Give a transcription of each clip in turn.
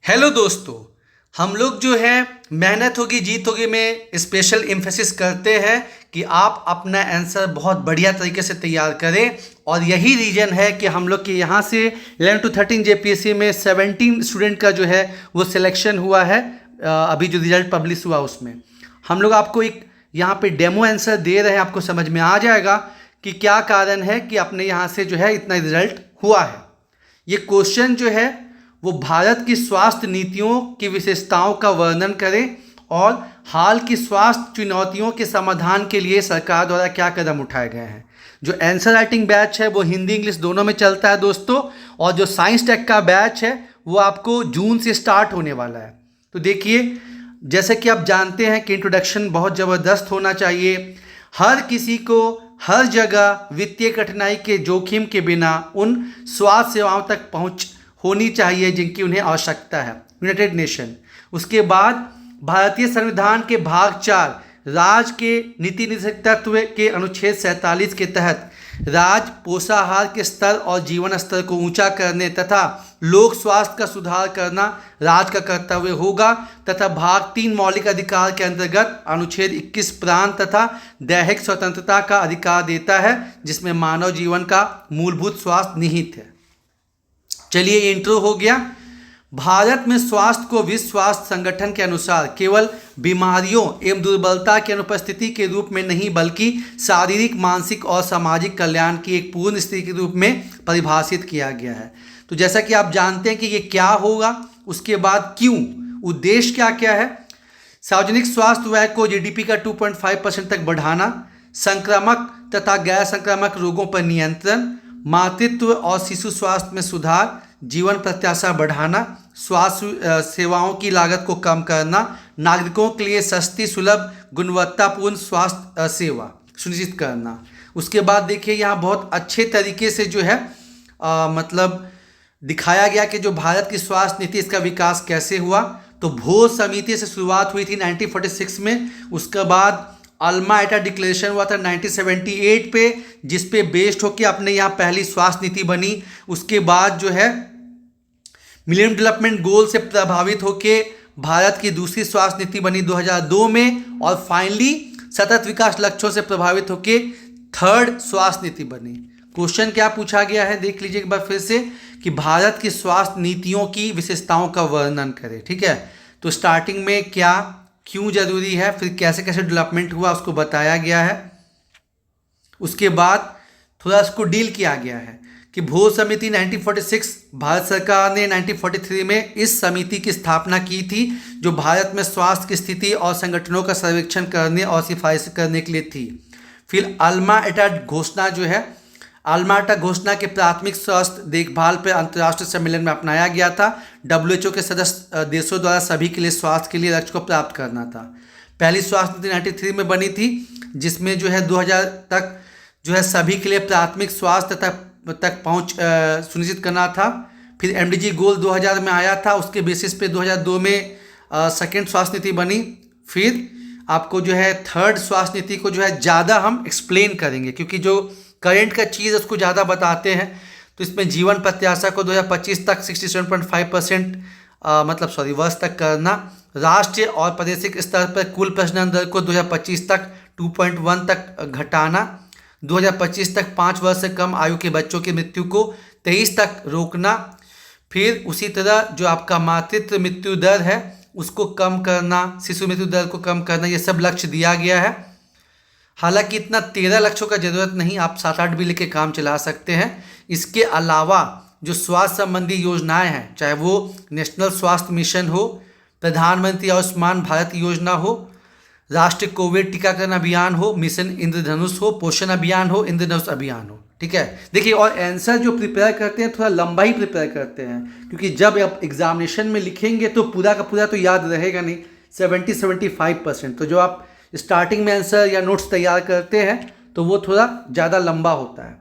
Hello दोस्तों। हम लोग जो है मेहनत होगी जीत होगी में स्पेशल एम्फेसिस करते हैं कि आप अपना आंसर बहुत बढ़िया तरीके से तैयार करें। और यही रीज़न है कि हम लोग के यहाँ से 11 to 13 जेपीएससी में 17 स्टूडेंट का जो है वो सिलेक्शन हुआ है। अभी जो रिजल्ट पब्लिश हुआ उसमें हम लोग आपको एक यहाँ पे डेमो आंसर दे रहे हैं। आपको समझ में आ जाएगा कि क्या कारण है कि अपने यहाँ से जो है इतना रिजल्ट हुआ है। ये क्वेश्चन जो है वो भारत की स्वास्थ्य नीतियों की विशेषताओं का वर्णन करें और हाल की स्वास्थ्य चुनौतियों के समाधान के लिए सरकार द्वारा क्या कदम उठाए गए हैं। जो आंसर राइटिंग बैच है वो हिंदी इंग्लिश दोनों में चलता है दोस्तों, और जो साइंस टेक का बैच है वो आपको जून से स्टार्ट होने वाला है। तो देखिए, जैसे कि आप जानते हैं कि इंट्रोडक्शन बहुत ज़बरदस्त होना चाहिए। हर किसी को हर जगह वित्तीय कठिनाई के जोखिम के बिना उन स्वास्थ्य सेवाओं तक पहुँच होनी चाहिए जिनकी उन्हें आवश्यकता है। United nation. उसके बाद भारतीय संविधान के भाग 4 राज्य के नीति निर्देशक तत्व के अनुच्छेद 47 के तहत राज्य पोषाहार के स्तर और जीवन स्तर को ऊंचा करने तथा लोक स्वास्थ्य का सुधार करना राज्य का कर्तव्य होगा। तथा भाग 3 मौलिक अधिकार के अंतर्गत अनुच्छेद 21 प्राण तथा दैहिक स्वतंत्रता का अधिकार देता है, जिसमें मानव जीवन का मूलभूत स्वास्थ्य निहित है। चलिए, ये इंट्रो हो गया। भारत में स्वास्थ्य को विश्व स्वास्थ्य संगठन के अनुसार केवल बीमारियों एवं दुर्बलता की अनुपस्थिति के रूप में नहीं बल्कि शारीरिक, मानसिक और सामाजिक कल्याण की एक पूर्ण स्थिति के रूप में परिभाषित किया गया है। तो जैसा कि आप जानते हैं कि ये क्या होगा, उसके बाद क्यों, उद्देश्य क्या क्या है। सार्वजनिक स्वास्थ्य व्यय को जीडीपी का 2.5% तक बढ़ाना, संक्रामक तथा गैर संक्रामक रोगों पर नियंत्रण, मातृत्व और शिशु स्वास्थ्य में सुधार, जीवन प्रत्याशा बढ़ाना, स्वास्थ्य सेवाओं की लागत को कम करना, नागरिकों के लिए सस्ती, सुलभ, गुणवत्तापूर्ण स्वास्थ्य सेवा सुनिश्चित करना। उसके बाद देखिए, यहाँ बहुत अच्छे तरीके से जो है मतलब दिखाया गया कि जो भारत की स्वास्थ्य नीति, इसका विकास कैसे हुआ। तो भोज समिति से शुरुआत हुई थी 1946 में। उसके बाद अल्मा एटा डिक्लेरेशन हुआ था 1978 पे, जिस पे बेस्ड होकर अपने यहाँ पहली स्वास्थ्य नीति बनी। उसके बाद जो है मिलेनियम डेवलपमेंट गोल से प्रभावित होकर भारत की दूसरी स्वास्थ्य नीति बनी 2002 में, और फाइनली सतत विकास लक्ष्यों से प्रभावित होकर थर्ड स्वास्थ्य नीति बनी। क्वेश्चन क्या पूछा गया है देख लीजिए एक बार फिर से, कि भारत की स्वास्थ्य नीतियों की विशेषताओं का वर्णन करें। ठीक है, तो स्टार्टिंग में क्या क्यों जरूरी है, फिर कैसे कैसे डेवलपमेंट हुआ उसको बताया गया है। उसके बाद थोड़ा इसको डील किया गया है कि भोज समिति 1946, भारत सरकार ने 1943 में इस समिति की स्थापना की थी, जो भारत में स्वास्थ्य की स्थिति और संगठनों का सर्वेक्षण करने और सिफारिश करने के लिए थी। फिर अल्मा एटा घोषणा जो है, अल्मा एटा घोषणा के प्राथमिक स्वास्थ्य देखभाल पर अंतर्राष्ट्रीय सम्मेलन में अपनाया गया था। WHO के सदस्य देशों द्वारा सभी के लिए स्वास्थ्य के लिए लक्ष्य को प्राप्त करना था। पहली स्वास्थ्य नीति 93 में बनी थी, जिसमें जो है 2000 तक जो है सभी के लिए प्राथमिक स्वास्थ्य तक पहुंच सुनिश्चित करना था। फिर MDG गोल 2000 में आया था, उसके बेसिस पे 2002 में सेकेंड स्वास्थ्य नीति बनी। फिर आपको जो है थर्ड स्वास्थ्य नीति को जो है ज़्यादा हम एक्सप्लेन करेंगे, क्योंकि जो करेंट का चीज़ उसको ज़्यादा बताते हैं। तो इसमें जीवन प्रत्याशा को 2025 तक 67.5% वर्ष तक करना, राष्ट्रीय और प्रादेशिक स्तर पर कुल प्रजनन दर को 2025 तक 2.1 तक घटाना, 2025 तक 5 वर्ष से कम आयु के बच्चों की मृत्यु को 23 तक रोकना। फिर उसी तरह जो आपका मातृत्व मृत्यु दर है उसको कम करना, शिशु मृत्यु दर को कम करना, ये सब लक्ष्य दिया गया है। हालांकि इतना 13 लक्ष्यों का जरूरत नहीं, आप 7-8 भी लेके काम चला सकते हैं। इसके अलावा जो स्वास्थ्य संबंधी योजनाएं हैं, चाहे वो नेशनल स्वास्थ्य मिशन हो, प्रधानमंत्री आयुष्मान भारत योजना हो, राष्ट्रीय कोविड टीकाकरण अभियान हो, मिशन इंद्रधनुष हो, पोषण अभियान हो, इंद्रधनुष अभियान हो। ठीक है, देखिए, और आंसर जो प्रिपेयर करते हैं थोड़ा लंबा ही प्रिपेयर करते हैं, क्योंकि जब आप एग्जामिनेशन में लिखेंगे तो पूरा का पूरा तो याद रहेगा नहीं, 70-75%। तो जो आप स्टार्टिंग में आंसर या नोट्स तैयार करते हैं तो वो थोड़ा ज़्यादा लंबा होता है।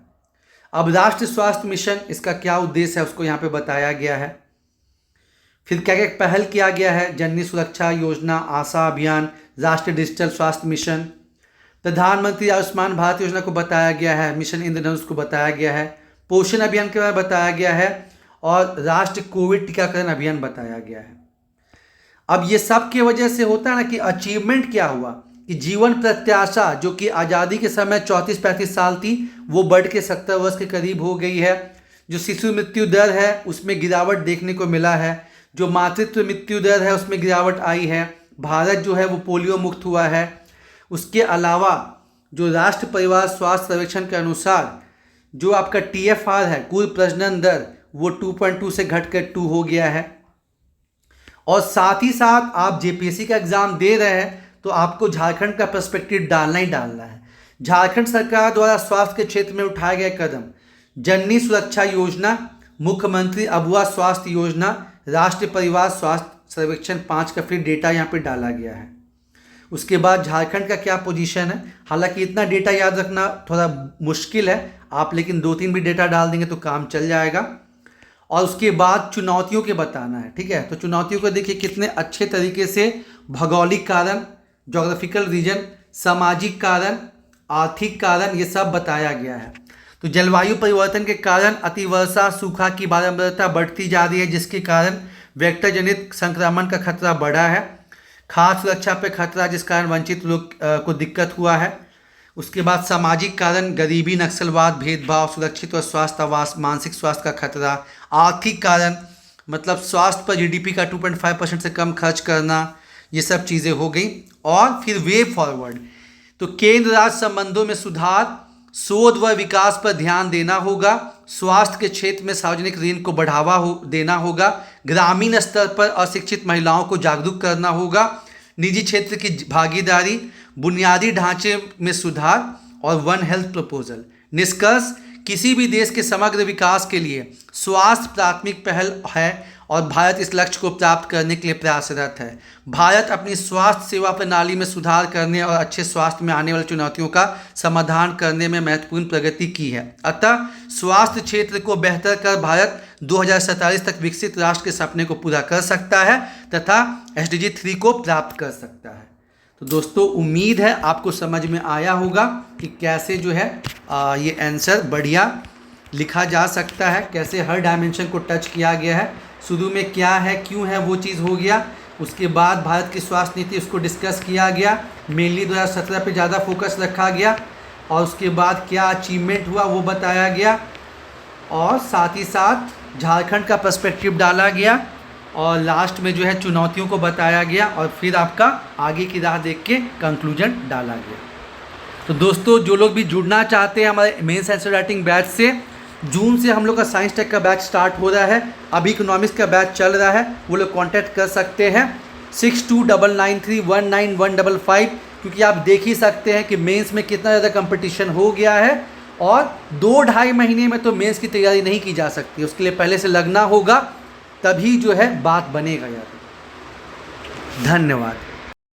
अब राष्ट्रीय स्वास्थ्य मिशन, इसका क्या उद्देश्य है उसको यहाँ पे बताया गया है। फिर क्या क्या पहल किया गया है, जननी सुरक्षा योजना, आशा अभियान, राष्ट्रीय डिजिटल स्वास्थ्य मिशन, प्रधानमंत्री आयुष्मान भारत योजना को बताया गया है, मिशन इंद्रधनुष को बताया गया है, पोषण अभियान के बारे में बताया गया है, और राष्ट्रीय कोविड टीकाकरण अभियान बताया गया है। अब ये सब की वजह से होता है ना कि अचीवमेंट क्या हुआ कि जीवन प्रत्याशा जो कि आज़ादी के समय 34-35 साल थी वो बढ़ के 70 वर्ष के करीब हो गई है। जो शिशु मृत्यु दर है उसमें गिरावट देखने को मिला है। जो मातृत्व मृत्यु दर है उसमें गिरावट आई है। भारत जो है वो पोलियो मुक्त हुआ है। उसके अलावा जो राष्ट्रीय परिवार स्वास्थ्य सर्वेक्षण के अनुसार जो आपका TFR है कुल प्रजनन दर वो 2.2 से घट कर 2 हो गया है। और साथ ही साथ आप JPSC का एग्ज़ाम दे रहे हैं तो आपको झारखंड का पर्सपेक्टिव डालना ही डालना है। झारखंड सरकार द्वारा स्वास्थ्य के क्षेत्र में उठाए गए कदम, जननी सुरक्षा योजना, मुख्यमंत्री अबुआ स्वास्थ्य योजना, राष्ट्रीय परिवार स्वास्थ्य सर्वेक्षण 5 का फिर डेटा यहाँ पे डाला गया है। उसके बाद झारखंड का क्या पोजीशन है, हालांकि इतना डेटा याद रखना थोड़ा मुश्किल है आप, लेकिन 2-3 भी डेटा डाल देंगे तो काम चल जाएगा। और उसके बाद चुनौतियों के बताना है, ठीक है। तो चुनौतियों को देखिए कितने अच्छे तरीके से भौगोलिक कारण, जोग्राफिकल रीजन, सामाजिक कारण, आर्थिक कारण ये सब बताया गया है। तो जलवायु परिवर्तन के कारण अतिवर्षा, सूखा की बारंबारता बढ़ती जा रही है जिसके कारण वेक्टर जनित संक्रमण का खतरा बढ़ा है। खाद्य सुरक्षा पे खतरा जिस कारण वंचित लोग को दिक्कत हुआ है। उसके बाद सामाजिक कारण गरीबी, नक्सलवाद, भेदभाव, सुरक्षित और स्वास्थ्य आवास, मानसिक स्वास्थ्य का खतरा। आर्थिक कारण मतलब स्वास्थ्य पर GDP का 2.5% से कम खर्च करना, ये सब चीज़ें हो गई। और फिर वे फॉरवर्ड तो केंद्र राज्य संबंधों में सुधार, शोध व विकास पर ध्यान देना होगा, स्वास्थ्य के क्षेत्र में सार्वजनिक ऋण को बढ़ावा देना होगा, ग्रामीण स्तर पर अशिक्षित महिलाओं को जागरूक करना होगा, निजी क्षेत्र की भागीदारी, बुनियादी ढांचे में सुधार और वन हेल्थ प्रपोजल। निष्कर्ष, किसी भी देश के समग्र विकास के लिए स्वास्थ्य प्राथमिक पहल है और भारत इस लक्ष्य को प्राप्त करने के लिए प्रयासरत है। भारत अपनी स्वास्थ्य सेवा प्रणाली में सुधार करने और अच्छे स्वास्थ्य में आने वाली चुनौतियों का समाधान करने में महत्वपूर्ण प्रगति की है। अतः स्वास्थ्य क्षेत्र को बेहतर कर भारत 2047 तक विकसित राष्ट्र के सपने को पूरा कर सकता है तथा SDG 3 को प्राप्त कर सकता है। तो दोस्तों उम्मीद है आपको समझ में आया होगा कि कैसे जो है ये आंसर बढ़िया लिखा जा सकता है, कैसे हर डायमेंशन को टच किया गया है। शुरू में क्या है, क्यों है, वो चीज़ हो गया। उसके बाद भारत की स्वास्थ्य नीति उसको डिस्कस किया गया, मेनली 2017 पे ज़्यादा फोकस रखा गया। और उसके बाद क्या अचीवमेंट हुआ वो बताया गया और साथ ही साथ झारखंड का पर्सपेक्टिव डाला गया और लास्ट में जो है चुनौतियों को बताया गया और फिर आपका आगे की राह देख के कंक्लूजन डाला गया। तो दोस्तों जो लोग भी जुड़ना चाहते हैं हमारे मेंस आंसर राइटिंग बैच से, जून से हम लोग का साइंस टेक का बैच स्टार्ट हो रहा है, अभी इकोनॉमिक्स का बैच चल रहा है, वो लोग कांटेक्ट कर सकते हैं 6299319155, क्योंकि आप देख ही सकते हैं कि मेंस में कितना ज़्यादा कंपटीशन हो गया है और 2-2.5 महीने में तो मेंस की तैयारी नहीं की जा सकती, उसके लिए पहले से लगना होगा, तभी जो है बात बनेगा यार। धन्यवाद।